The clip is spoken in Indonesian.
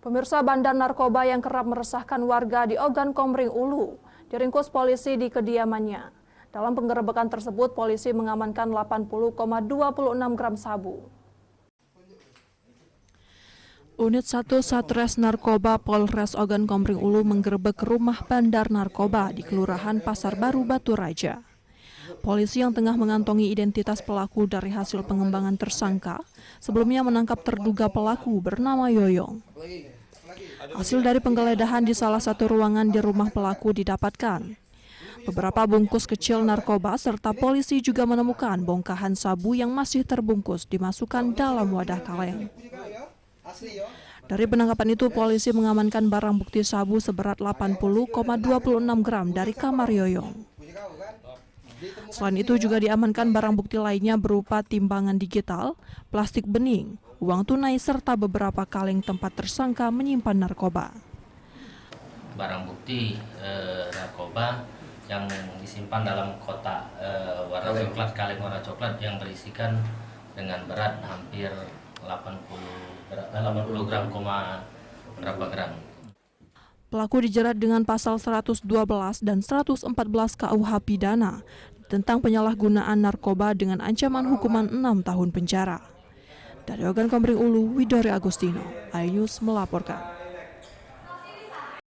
Pemirsa, bandar narkoba yang kerap meresahkan warga di Ogan Komering Ulu diringkus polisi di kediamannya. Dalam penggerebekan tersebut, polisi mengamankan 80,26 gram sabu. Unit 1 Satres Narkoba Polres Ogan Komering Ulu menggerebek rumah bandar narkoba di Kelurahan Pasar Baru, Batu Raja. Polisi yang tengah mengantongi identitas pelaku dari hasil pengembangan tersangka sebelumnya menangkap terduga pelaku bernama Yoyong. Hasil dari penggeledahan di salah satu ruangan di rumah pelaku didapatkan beberapa bungkus kecil narkoba serta polisi juga menemukan bongkahan sabu yang masih terbungkus dimasukkan dalam wadah kaleng. Dari penangkapan itu, polisi mengamankan barang bukti sabu seberat 80,26 gram dari kamar Yoyong. Selain itu juga diamankan barang bukti lainnya berupa timbangan digital, plastik bening, uang tunai, serta beberapa kaleng tempat tersangka menyimpan narkoba. Barang bukti narkoba yang disimpan dalam kotak warna coklat, kaleng warna coklat yang berisikan dengan berat hampir 80 gram, berapa gram. Pelaku dijerat dengan pasal 112 dan 114 KUH Pidana tentang penyalahgunaan narkoba dengan ancaman hukuman 6 tahun penjara. Dari Ogan Komering Ulu, Widori Agustino, iNews melaporkan.